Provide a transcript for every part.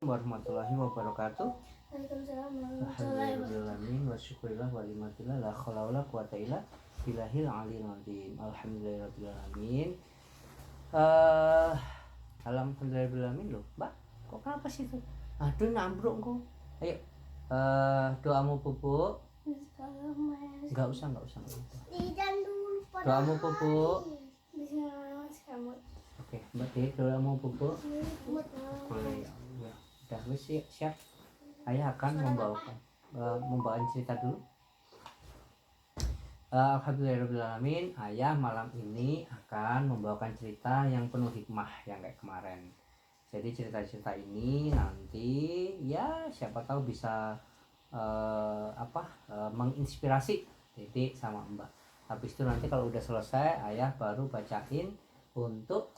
Warahmatullahi wabarakatuh. Waalaikumsalam warahmatullahi wabarakatuh. Alhamdulillahirrahmanirrahim. Wa syukurillah wa limatillah la khawla wa la quwata illa billahil aliyil azim. Alhamdulillahirrahmanirrahim. Alhamdulillahirrahmanirrahim loh. Mbak, kok kenapa sih itu? Aduh, nambruk kok. Ayo. Doamu pupuk. Enggak usah. Doamu pupuk. Oke, Mbak D, doamu pupuk. Ya. Udah wis siap. Ayah akan membawakan cerita dulu. Alhamdulillahirrahmanirrahim. Ayah malam ini akan membawakan cerita yang penuh hikmah yang kayak kemarin. Jadi cerita-cerita ini nanti ya siapa tahu bisa menginspirasi Dede sama Mbak. Habis itu nanti kalau udah selesai ayah baru bacain untuk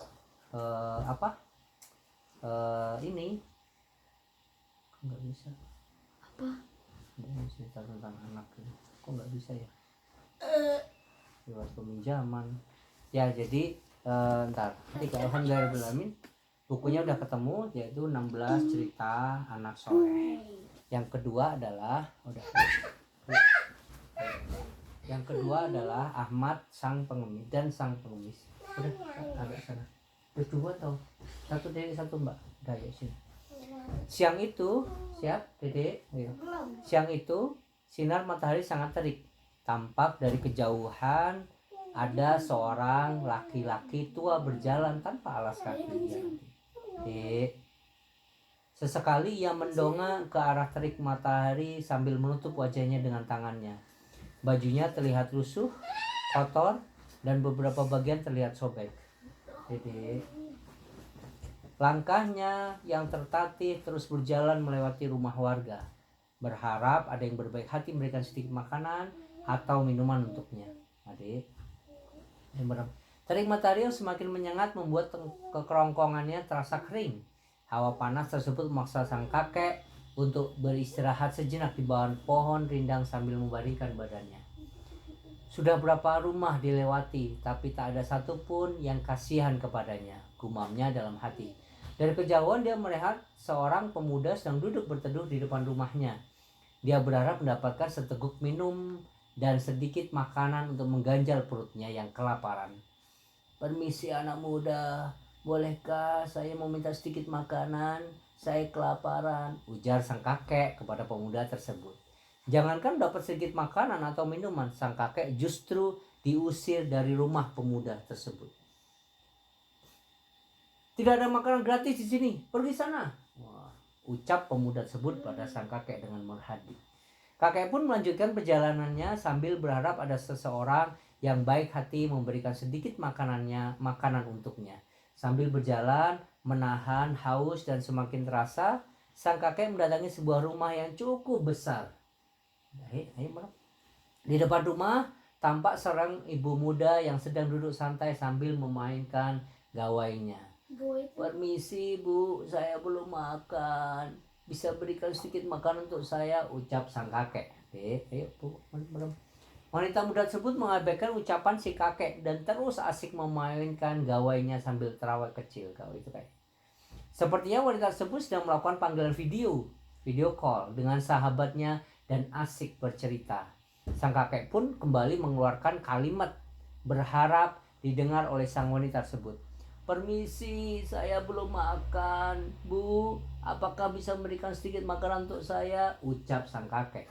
ini nggak bisa apa cerita tentang anak ini kok nggak bisa ya lewat peminjaman ya. Jadi ntar ketika alhamdulillahirrahmanirrahim bukunya udah ketemu, yaitu 16 cerita anak soleh. Yang kedua adalah Ahmad sang pengemis dan sang pengemis. Udah agak sana berdua tau, satu dari satu Mbak. Udah ya sini. Siang itu, siap Dede? Ayo. Siang itu sinar matahari sangat terik. Tampak dari kejauhan ada seorang laki-laki tua berjalan tanpa alas kaki. Dek. Sesekali ia mendongak ke arah terik matahari sambil menutup wajahnya dengan tangannya. Bajunya terlihat lusuh, kotor, dan beberapa bagian terlihat sobek. Dede. Langkahnya yang tertatih terus berjalan melewati rumah warga, berharap ada yang berbaik hati memberikan sedikit makanan atau minuman untuknya. Adik, terik matahari yang semakin menyengat membuat kekerongkongannya terasa kering. Hawa panas tersebut memaksa sang kakek untuk beristirahat sejenak di bawah pohon rindang sambil membaringkan badannya. Sudah berapa rumah dilewati, tapi tak ada satupun yang kasihan kepadanya, gumamnya dalam hati. Dari kejauhan dia melihat seorang pemuda sedang duduk berteduh di depan rumahnya. Dia berharap mendapatkan seteguk minum dan sedikit makanan untuk mengganjal perutnya yang kelaparan. "Permisi anak muda, bolehkah saya meminta sedikit makanan? Saya kelaparan," ujar sang kakek kepada pemuda tersebut. Jangankan dapat sedikit makanan atau minuman, sang kakek justru diusir dari rumah pemuda tersebut. "Tidak ada makanan gratis di sini, pergi sana," ucap pemuda tersebut pada sang kakek dengan merhadi. Kakek pun melanjutkan perjalanannya sambil berharap ada seseorang yang baik hati memberikan sedikit makanan untuknya. Sambil berjalan, menahan haus dan semakin terasa, sang kakek mendatangi sebuah rumah yang cukup besar. Di depan rumah tampak seorang ibu muda yang sedang duduk santai sambil memainkan gawainya. "Permisi Bu, saya belum makan. Bisa berikan sedikit makanan untuk saya," ucap sang kakek. Ayo Bu, belum. Wanita muda tersebut mengabaikan ucapan si kakek dan terus asik memainkan gawainya sambil terawat kecil. Kau itu kayak. Sepertinya wanita tersebut sedang melakukan panggilan video call dengan sahabatnya dan asik bercerita. Sang kakek pun kembali mengeluarkan kalimat berharap didengar oleh sang wanita tersebut. "Permisi, saya belum makan. Bu, apakah bisa memberikan sedikit makanan untuk saya?" ucap sang kakek.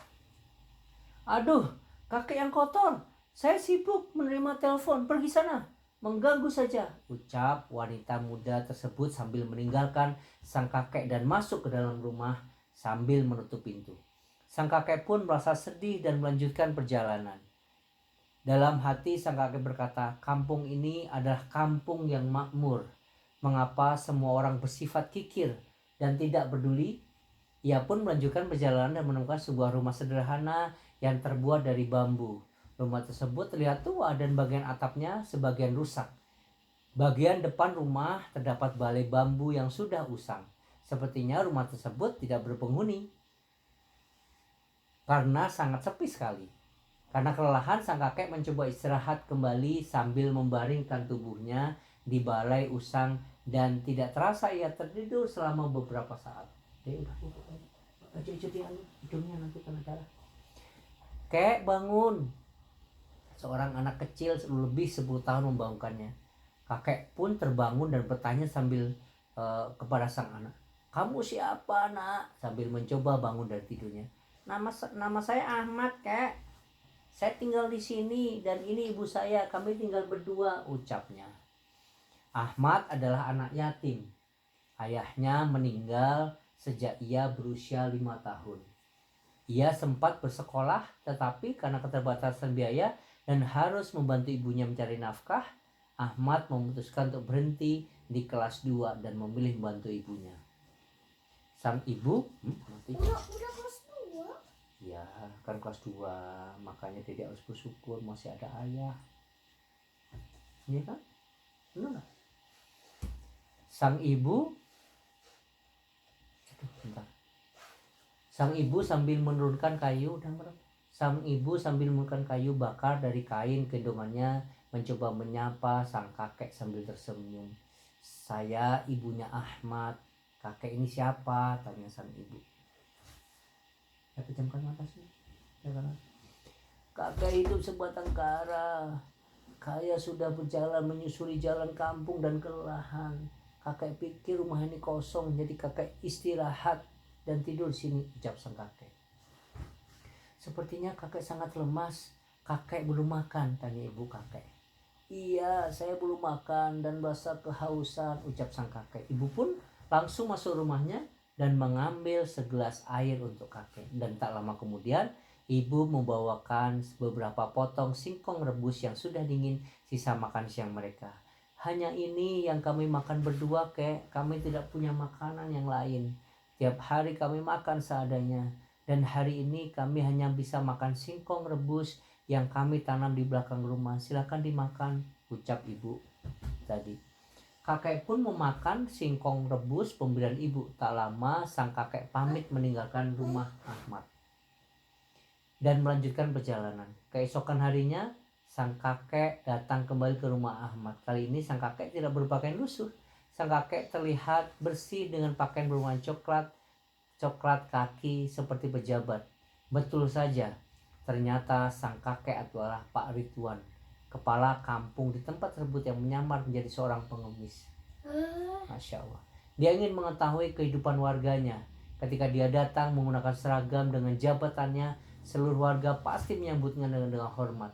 "Aduh, kakek yang kotor. Saya sibuk menerima telepon. Pergi sana. Mengganggu saja," ucap wanita muda tersebut sambil meninggalkan sang kakek dan masuk ke dalam rumah sambil menutup pintu. Sang kakek pun merasa sedih dan melanjutkan perjalanan. Dalam hati sang kakek berkata, kampung ini adalah kampung yang makmur. Mengapa semua orang bersifat kikir dan tidak peduli? Ia pun melanjutkan perjalanan dan menemukan sebuah rumah sederhana yang terbuat dari bambu. Rumah tersebut terlihat tua dan bagian atapnya sebagian rusak. Bagian depan rumah terdapat balai bambu yang sudah usang. Sepertinya rumah tersebut tidak berpenghuni karena sangat sepi sekali. Karena kelelahan, sang kakek mencoba istirahat kembali sambil membaringkan tubuhnya di balai usang dan tidak terasa ia tertidur selama beberapa saat. Dek udah aja dia hidungnya nanti kena darah. Kek bangun. Seorang anak kecil lebih 10 tahun membangunkannya. Kakek pun terbangun dan bertanya sambil kepada sang anak, kamu siapa nak? Sambil mencoba bangun dari tidurnya. Nama saya Ahmad, kek. Saya tinggal di sini dan ini ibu saya. Kami tinggal berdua, ucapnya. Ahmad adalah anak yatim. Ayahnya meninggal sejak ia berusia 5 tahun. Ia sempat bersekolah, tetapi karena keterbatasan biaya dan harus membantu ibunya mencari nafkah, Ahmad memutuskan untuk berhenti di kelas 2 dan memilih membantu ibunya. Sang ibu udah kelas 2? Ya, kan kelas 2, makanya Dedek harus bersyukur masih ada ayah. Iya kan? Benar gak? Sang ibu sambil menurunkan kayu bakar dari kain gendongannya, mencoba menyapa sang kakek sambil tersenyum. Saya ibunya Ahmad. Kakek ini siapa? Tanya sang ibu. Ya, pejamkan mata sih. Kakek hidup sebatang kara. Kaya sudah berjalan menyusuri jalan kampung dan kelelahan. Kakek pikir rumah ini kosong, jadi kakek istirahat dan tidur sini, ucap sang kakek. Sepertinya kakek sangat lemas. Kakek belum makan, tanya ibu kakek. Iya, saya belum makan dan merasa kehausan, ucap sang kakek. Ibu pun langsung masuk rumahnya dan mengambil segelas air untuk kakek. Dan tak lama kemudian, ibu membawakan beberapa potong singkong rebus yang sudah dingin, sisa makan siang mereka. Hanya ini yang kami makan berdua, kek. Kami tidak punya makanan yang lain. Tiap hari kami makan seadanya. Dan hari ini kami hanya bisa makan singkong rebus yang kami tanam di belakang rumah. Silakan dimakan, ucap ibu tadi. Kakek pun memakan singkong rebus pemberian ibu. Tak lama sang kakek pamit meninggalkan rumah Ahmad dan melanjutkan perjalanan. Keesokan harinya, sang kakek datang kembali ke rumah Ahmad. Kali ini sang kakek tidak berpakaian lusuh. Sang kakek terlihat bersih dengan pakaian berwarna coklat kaki seperti pejabat. Betul saja, ternyata sang kakek adalah Pak Ridwan, kepala kampung di tempat tersebut yang menyamar menjadi seorang pengemis. Masya Allah. Dia ingin mengetahui kehidupan warganya. Ketika dia datang menggunakan seragam dengan jabatannya, seluruh warga pasti menyambutnya dengan hormat.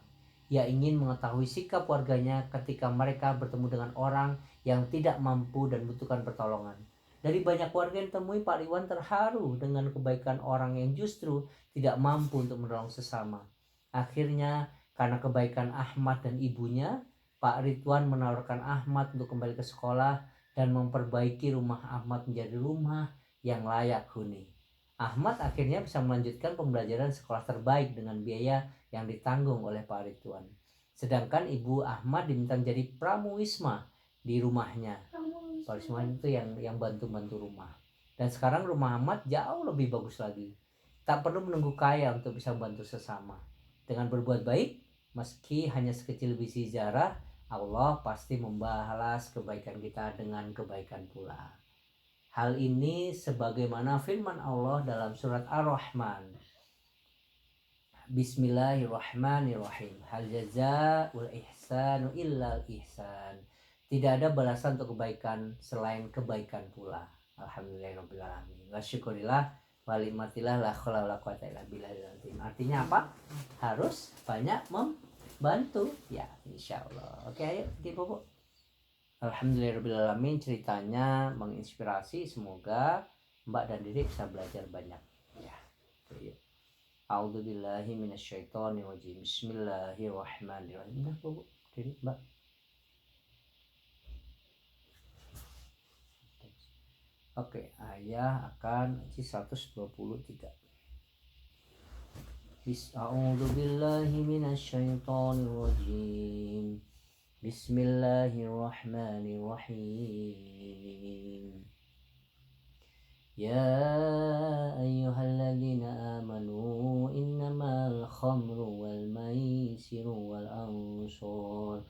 Ia ingin mengetahui sikap warganya ketika mereka bertemu dengan orang yang tidak mampu dan membutuhkan pertolongan. Dari banyak warga yang temui, Pak Ridwan terharu dengan kebaikan orang yang justru tidak mampu untuk menolong sesama. Akhirnya, karena kebaikan Ahmad dan ibunya, Pak Ridwan menawarkan Ahmad untuk kembali ke sekolah dan memperbaiki rumah Ahmad menjadi rumah yang layak huni. Ahmad akhirnya bisa melanjutkan pembelajaran sekolah terbaik dengan biaya yang ditanggung oleh Pak Ridwan. Sedangkan ibu Ahmad diminta menjadi pramuwisma di rumahnya. Pramuwisma itu yang bantu-bantu rumah. Dan sekarang rumah Ahmad jauh lebih bagus lagi. Tak perlu menunggu kaya untuk bisa membantu sesama. Dengan berbuat baik, meski hanya sekecil biji zarah, Allah pasti membalas kebaikan kita dengan kebaikan pula. Hal ini sebagaimana firman Allah dalam surat Ar-Rahman. Bismillahirrahmanirrahim. Hal jazaa'ul ihsanu illal ihsan. Tidak ada balasan untuk kebaikan selain kebaikan pula. Alhamdulillahirabbil alamin. Wa syukurillah wa limatillah la haula wala quwata illa billahil azim. Artinya apa? Harus banyak membantu. Ya, insyaallah. Oke, ayo kita bobo. Alhamdulillahirrahmanirrahim. Ceritanya menginspirasi. Semoga Mbak dan Dedek bisa belajar banyak. Ya. A'udzubillahi minasyaitonirrajim. Bismillahirrahmanirrahim. Nah, Bu, Dedek, Mbak. Oke, ayah akan 123. A'udzubillahi minasyaitonirrajim. Bismillahirrahmanirrahim. Ya ayyuhalladzina amanu innamal khamru wal maisiru wal ansab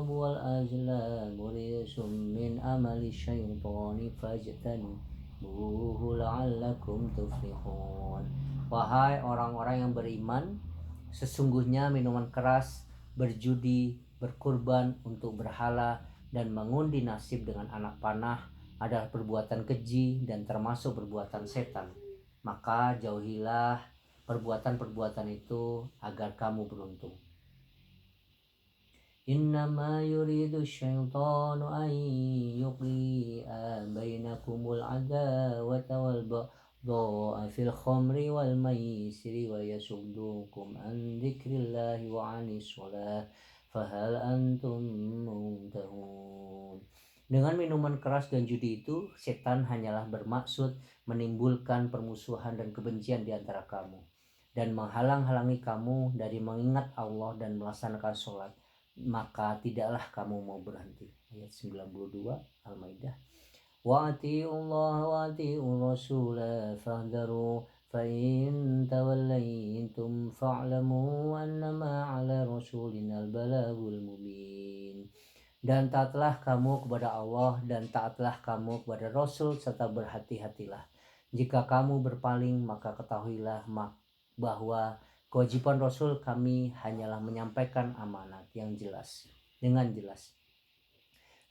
wal azlamu rijsum min amali syaitani buhu la'allakum tuflihun. Wahai orang-orang yang beriman, sesungguhnya minuman keras, berjudi, berkurban untuk berhala, dan mengundi nasib dengan anak panah adalah perbuatan keji dan termasuk perbuatan setan. Maka jauhilah perbuatan-perbuatan itu agar kamu beruntung. Innama yuridu syaitanu an yuqi'a bainakumul adawata wal baghdha'a fil khamri wal maisiri wa yasuddukum an dzikrillahi wa 'anis shalah fahal antum muntahun. Dengan minuman keras dan judi itu, setan hanyalah bermaksud menimbulkan permusuhan dan kebencian di antara kamu dan menghalang-halangi kamu dari mengingat Allah dan melaksanakan sholat. Maka tidaklah kamu mau berhenti. Ayat 92 Al-Maidah. Wa ati'ullaha wa ati'ur rasula fahdharu fa in tawallaytum fa'lamu annama 'ala rasulina al-balagul mubin. Dan taatlah kamu kepada Allah dan taatlah kamu kepada Rasul serta berhati-hatilah. Jika kamu berpaling maka ketahuilah bahwa kewajiban Rasul kami hanyalah menyampaikan amanat yang jelas, dengan jelas.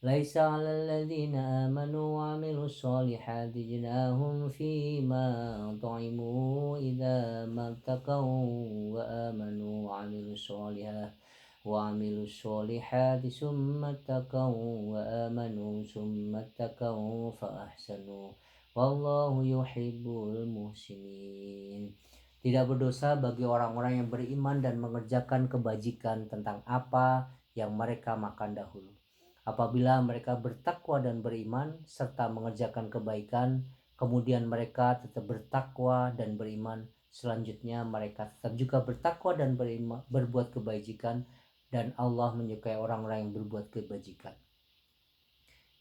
Laisa 'alal ladzina amanu wa 'amilus sholihati junahum fima ta'imu idza mattaqaw wa amanu wa 'amilus sholihati summa taqaw wa amanu summa taqaw fa ahsanu wallahu yuhibbul muhsinin. Tidak berdosa bagi orang-orang yang beriman dan mengerjakan kebajikan tentang apa yang mereka makan dahulu. Apabila mereka bertakwa dan beriman serta mengerjakan kebaikan, kemudian mereka tetap bertakwa dan beriman, selanjutnya mereka tetap juga bertakwa dan beriman, berbuat kebajikan, dan Allah menyukai orang-orang yang berbuat kebajikan.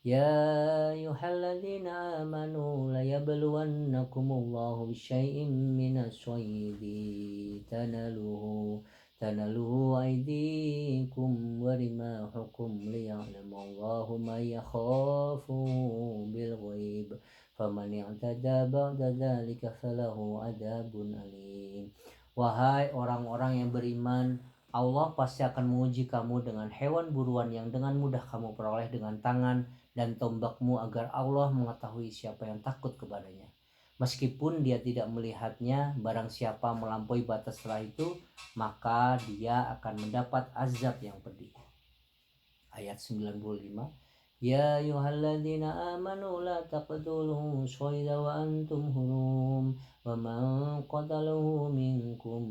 Ya ayyuhalladzina amanu la yabluwannakumullahu bisyai'im minas shaydi tanaluhu aydikum wa rimahukum liya'lamallahu man yakhafu bil ghaib faman i'tada ba'da dzalika falahu adzabun alim. Wahai orang-orang yang beriman, Allah pasti akan menguji kamu dengan hewan buruan yang dengan mudah kamu peroleh dengan tangan dan tombakmu agar Allah mengetahui siapa yang takut kepadanya. Meskipun dia tidak melihatnya, barang siapa melampaui batas setelah itu, maka dia akan mendapat azab yang pedih. Ayat 95. Ya ayyuhalladzina amanu la taqtulu shayda wa antum hurum wa man qatalahu minkum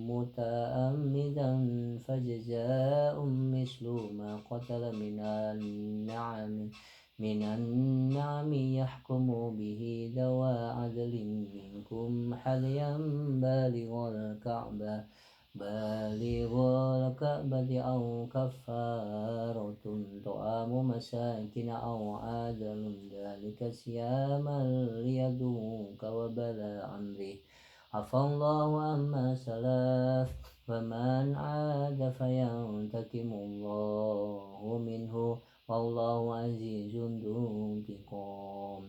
muta'ammidan fajza'un mislu ma qatala minan na'ami yahkumu bihi dawa adlin minkum hadyan balighal ka'bati aw kaffaratun ta'amu masakin aw adalun dzalika siyaman liyaduka wa bala amri afallahu amma salaf wa man 'ada fayantakimullahu minhu wallahu azizun dzuntiqam.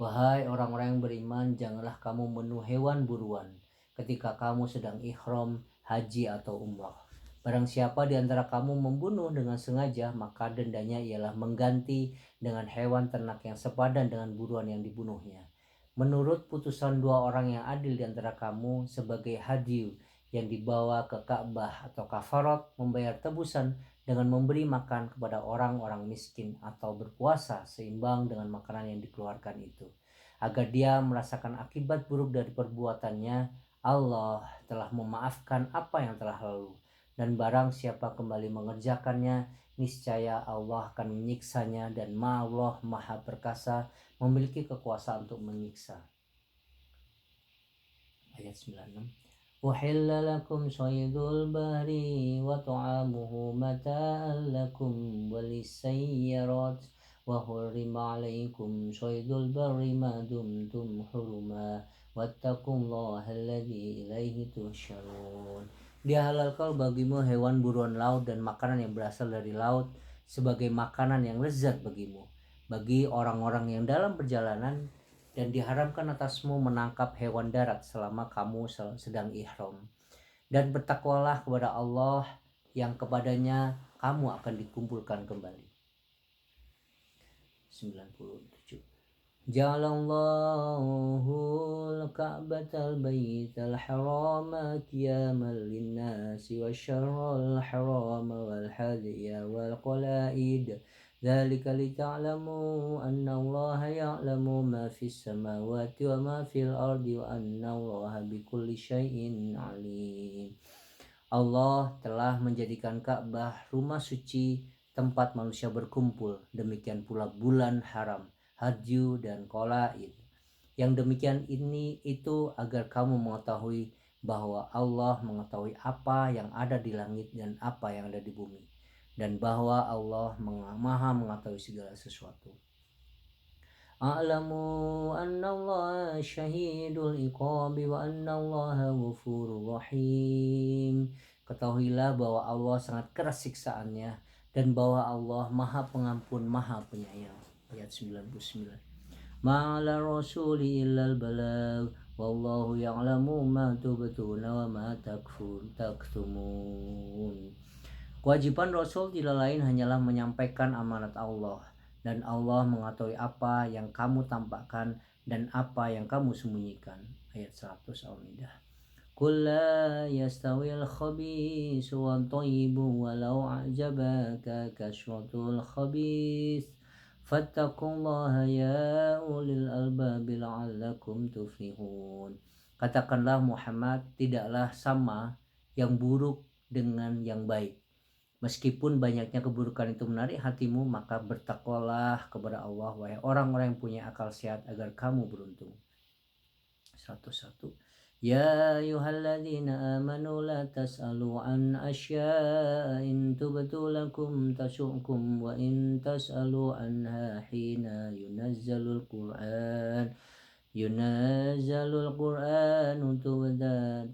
Wahai orang-orang yang beriman, janganlah kamu membunuh hewan buruan ketika kamu sedang ihram, haji atau umrah. Barang siapa di antara kamu membunuh dengan sengaja, maka dendanya ialah mengganti dengan hewan ternak yang sepadan dengan buruan yang dibunuhnya. Menurut putusan dua orang yang adil di antara kamu, sebagai hadiah yang dibawa ke Ka'bah atau kafarat, membayar tebusan dengan memberi makan kepada orang-orang miskin atau berpuasa seimbang dengan makanan yang dikeluarkan itu, agar dia merasakan akibat buruk dari perbuatannya. Allah telah memaafkan apa yang telah lalu, dan barang siapa kembali mengerjakannya, niscaya Allah akan menyiksanya, dan Allah Maha Perkasa, memiliki kekuasaan untuk menyiksa. Ayat 96. Uhilla lakum shaydul bahri wa ta'amuhu mata'an lakum walisayyarat wa hurrima alaikum shaydul barri ma dumtum huruma wattaqullaha alladzi ilaihi tuhsyarun. Dihalalkan bagimu hewan buruan laut dan makanan yang berasal dari laut sebagai makanan yang lezat bagimu, bagi orang-orang yang dalam perjalanan, dan diharamkan atasmu menangkap hewan darat selama kamu sedang ihram. Dan bertakwalah kepada Allah yang kepadanya kamu akan dikumpulkan kembali. 97. Ja'alallahu al-Ka'batal Baital Harama qiyaman lin-nasi wa syarral harama wal hadiya wal qalaid dzalika lita'lamu anna Allah ya'lamu ma fis samawati wa ma fil ardi wa anna Allah bikulli syai'in alim. Allah telah menjadikan Ka'bah rumah suci, tempat manusia berkumpul, demikian pula bulan haram, hadyu dan qalaid. Yang demikian ini itu agar kamu mengetahui bahwa Allah mengetahui apa yang ada di langit dan apa yang ada di bumi, dan bahwa Allah maha mengetahui segala sesuatu. A'lamu anna Allah syahidul iqabi wa anna Allah ghafurur rahim. Ketahuilah bahwa Allah sangat keras siksaannya dan bahwa Allah maha pengampun, maha penyayang. Ayat 99. Ma'ala rasuli illal balagh wallahu ya'lamu ma tubtuna wa ma taktumun. Kewajiban Rasul tidak lain hanyalah menyampaikan amanat Allah, dan Allah mengetahui apa yang kamu tampakkan dan apa yang kamu sembunyikan. Ayat 100 Al-Maidah. Qul la yastawil khabisu wal thayyibu walau a'jabaka kasratul khabis fattaqullaha ya ulil albabi la'allakum tuflihun. Katakanlah Muhammad, tidaklah sama yang buruk dengan yang baik. Meskipun banyaknya keburukan itu menarik hatimu, maka bertakwalah kepada Allah, wahai orang-orang yang punya akal sehat, agar kamu beruntung. 101. Ya ayyuhalladzina amanu la tas'alu an asya'in tubtu lakum tasu'kum wa in tas'alu anha hina yunazzalul Qur'an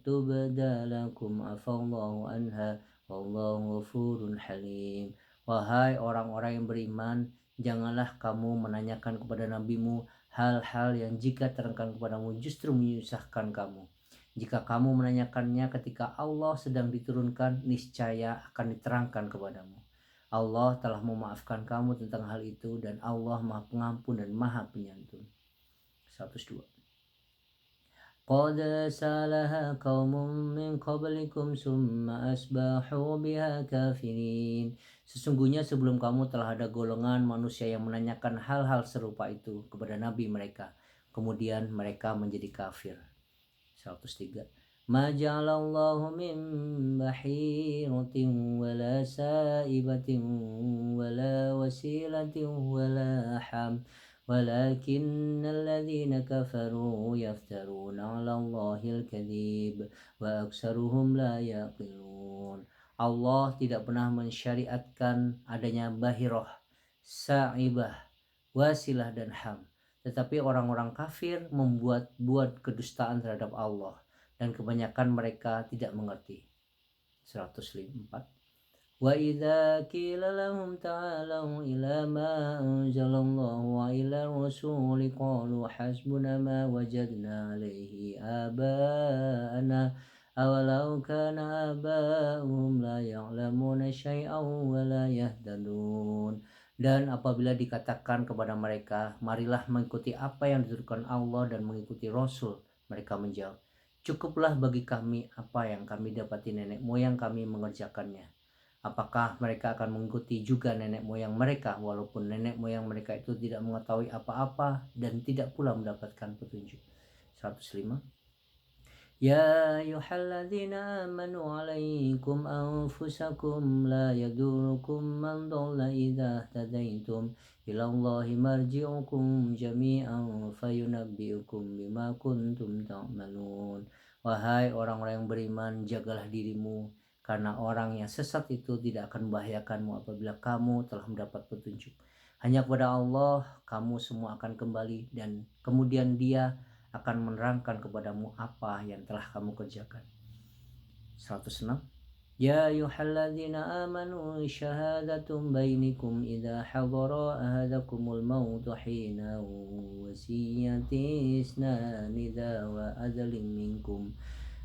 tubda lakum afallahu anha wallahu ghafurun halim. Wahai orang-orang yang beriman, janganlah kamu menanyakan kepada nabimu hal-hal yang jika terangkan kepadamu justru menyusahkan kamu. Jika kamu menanyakannya ketika Allah sedang diturunkan, niscaya akan diterangkan kepadamu. Allah telah memaafkan kamu tentang hal itu, dan Allah Maha Pengampun dan Maha Penyantun. 102. Qad salaha qaumun min qablikum summa asbahu biha kafirin. Sesungguhnya sebelum kamu telah ada golongan manusia yang menanyakan hal-hal serupa itu kepada nabi mereka, kemudian mereka menjadi kafir. 103. Ma ja'alallahu min bahiratin wala sa'ibatin wala wasilatin wala ham walakin alladhina kafaru yaftaruna 'ala Allahil kadhib wa aksaruhum la yaqilun. Allah tidak pernah mensyariatkan adanya bahirah, sa'ibah, wasilah dan ham. Tetapi orang-orang kafir membuat kedustaan terhadap Allah, dan kebanyakan mereka tidak mengerti. 104. Wa idza qila lahum ta'alu ila ma anzalallahu wa ila rasuli qalu hasbuna ma wajadna alaihi aba'ana awalau kana aba'uhum la ya'lamuna syai'an wa la yahtadun. Dan apabila dikatakan kepada mereka, marilah mengikuti apa yang diturunkan Allah dan mengikuti Rasul, mereka menjawab, cukuplah bagi kami apa yang kami dapati nenek moyang kami mengerjakannya. Apakah mereka akan mengikuti juga nenek moyang mereka, walaupun nenek moyang mereka itu tidak mengetahui apa-apa dan tidak pula mendapatkan petunjuk. 105. Ya ayyuhalladzina amanu alaikum anfusakum la yadurukum man dhalla idza tadaitum ilallahi marji'ukum jami'an fayunabbi'ukum bima kuntum ta'malun. Wahai orang-orang yang beriman, jagalah dirimu, karena orang yang sesat itu tidak akan membahayakanmu apabila kamu telah mendapat petunjuk. Hanya kepada Allah kamu semua akan kembali, dan kemudian Dia akan menerangkan kepadamu apa yang telah kamu kerjakan. 106. يا أيها الذين آمنوا شهادة بينكم إذا حضر أحدكم الموت حين وصية اثنان ذوى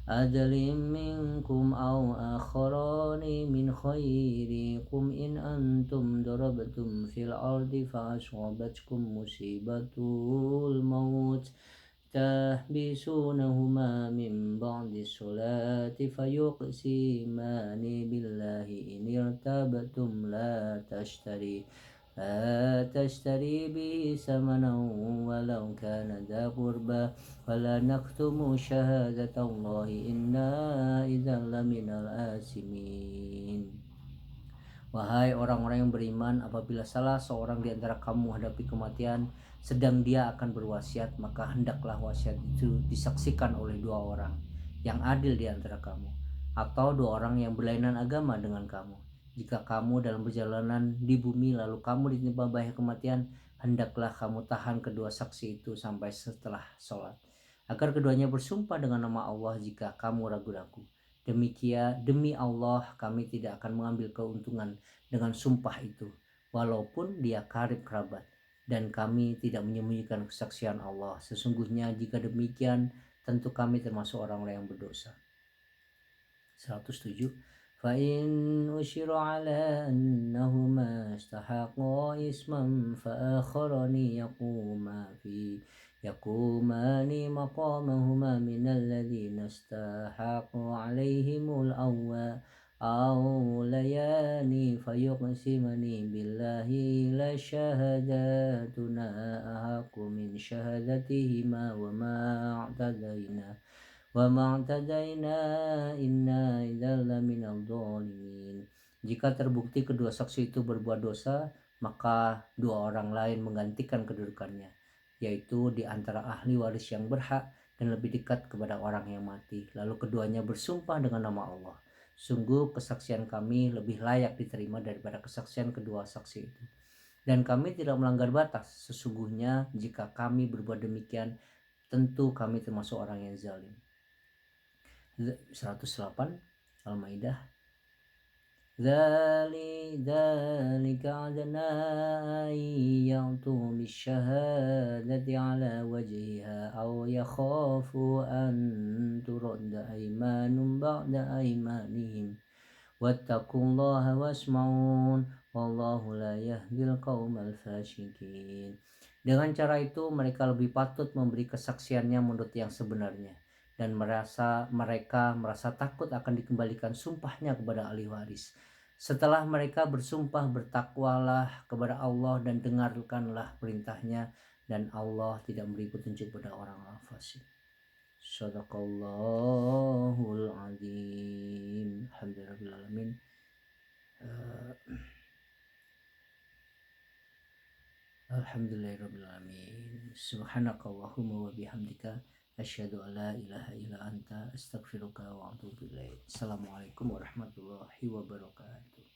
عدل منكم أو آخران من خيركم إن أنتم ضربتم في الأرض فأصابتكم مصيبة الموت تحبسونهما من بعد الصلاة فيقسمان بالله إن ارتبتم لا تشتري به ثمنا ولو كان ذا قربى ولا نكتم شهادة الله إنا إذا لمن الآثمين. Wahai orang-orang yang beriman, apabila salah seorang di antara kamu hadapi kematian sedang dia akan berwasiat, maka hendaklah wasiat itu disaksikan oleh dua orang yang adil di antara kamu, atau dua orang yang berlainan agama dengan kamu. Jika kamu dalam perjalanan di bumi lalu kamu ditimpa bahaya kematian, hendaklah kamu tahan kedua saksi itu sampai setelah sholat, agar keduanya bersumpah dengan nama Allah jika kamu ragu-ragu. Demi Allah kami tidak akan mengambil keuntungan dengan sumpah itu, walaupun dia karib kerabat, dan kami tidak menyembunyikan kesaksian Allah. Sesungguhnya jika demikian, tentu kami termasuk orang-orang yang berdosa. 107. فَإِنْ أُشِرَ عَلَى أَنَّهُمَا اسْتَحَقَّا إِثْمًا فَآخَرَانِ يقومان مقامهما من الذين استحق عليهم الأوليان فيقسمان بالله لشهادتنا أحق من شهادتهما وما اعتدينا إنا إذا لمن الظالمين. Jika terbukti kedua saksi itu berbuat dosa, maka dua orang lain menggantikan kedudukannya, yaitu di antara ahli waris yang berhak dan lebih dekat kepada orang yang mati. Lalu keduanya bersumpah dengan nama Allah. Sungguh kesaksian kami lebih layak diterima daripada kesaksian kedua saksi itu. Dan kami tidak melanggar batas. Sesungguhnya jika kami berbuat demikian, tentu kami termasuk orang yang zalim. 108 Al-Maidah. ذلك عدنا أن يعطوا بالشهادة على وجهها أو يخافوا أن ترد أيمان بعد أيمانهم واتقوا الله واسمعون والله لا يهدي القوم الفاسقين. Dengan cara itu mereka lebih patut memberi kesaksiannya menurut yang sebenarnya, dan mereka merasa takut akan dikembalikan sumpahnya kepada ahli waris. Setelah mereka bersumpah, bertakwalah kepada Allah dan dengarkanlah perintahnya, dan Allah tidak memberi petunjuk pada orang-orang fasik. Shadaqallahul azim. Alhamdulillahirabbil alamin. Alhamdulillahirabbil alamin. Subhanakallahumma wa bihamdika asyhadu an la ilaha illa anta astaghfiruka wa atubu ilaik. Assalamualaikum warahmatullahi wabarakatuh.